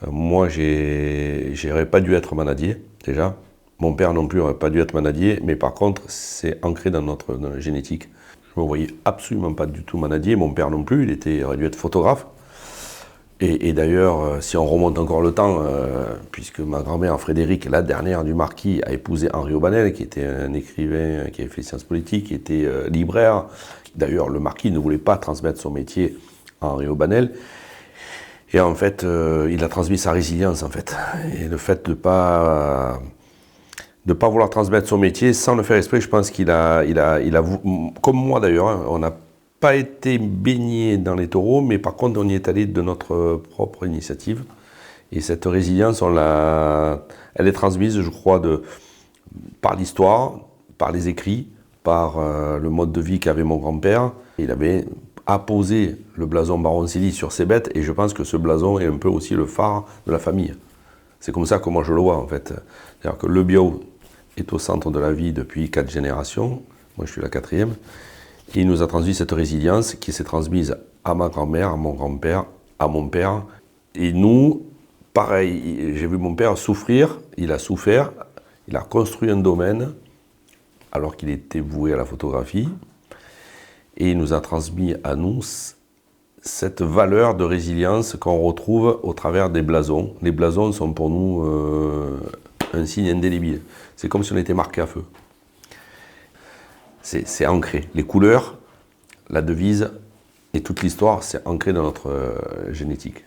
Moi, j'aurais pas dû être manadier, déjà. Mon père non plus n'aurait pas dû être manadier, mais par contre, c'est ancré dans dans la génétique. Je ne me voyais absolument pas du tout manadier, mon père non plus, il aurait dû être photographe. Et d'ailleurs, si on remonte encore le temps, puisque ma grand-mère Frédéric, la dernière du marquis, a épousé Henri Aubanel, qui était un écrivain qui avait fait sciences politiques, qui était libraire. D'ailleurs, le marquis ne voulait pas transmettre son métier à Henri Aubanel. Et en fait, il a transmis sa résilience, en fait. Et le fait de pas vouloir transmettre son métier sans le faire exprès, je pense comme moi d'ailleurs, hein, on n'a pas été baigné dans les taureaux, mais par contre, on y est allé de notre propre initiative. Et cette résilience, elle est transmise, je crois, par l'histoire, par les écrits, par le mode de vie qu'avait mon grand-père. Il avait apposé le blason Baroncelli sur ses bêtes, et je pense que ce blason est un peu aussi le phare de la famille. C'est comme ça que moi je le vois, en fait. C'est-à-dire que le bio est au centre de la vie depuis 4 générations. Moi, je suis la 4e. Et il nous a transmis cette résilience qui s'est transmise à ma grand-mère, à mon grand-père, à mon père. Et nous, pareil, j'ai vu mon père souffrir, il a souffert, il a construit un domaine alors qu'il était voué à la photographie. Et il nous a transmis à nous cette valeur de résilience qu'on retrouve au travers des blasons. Les blasons sont pour nous un signe indélébile. C'est comme si on était marqué à feu. C'est ancré. Les couleurs, la devise et toute l'histoire, c'est ancré dans notre génétique.